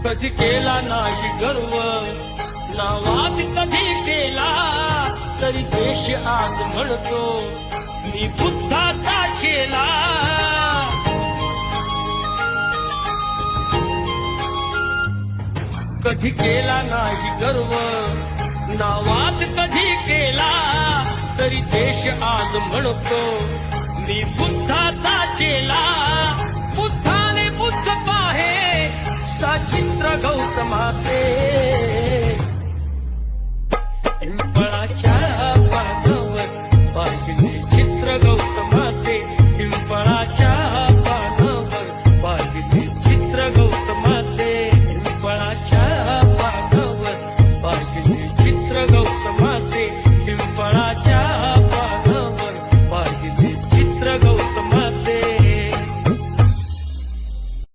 कधी केला नाही गर्व ना वाद कधी केला तरी देश आज म्हणतो मी बुद्धाचा चेला. कधी केला नाही गर्व ना वाद कधी केला तरी देश आज म्हणतो मी बुद्धाचा चेला.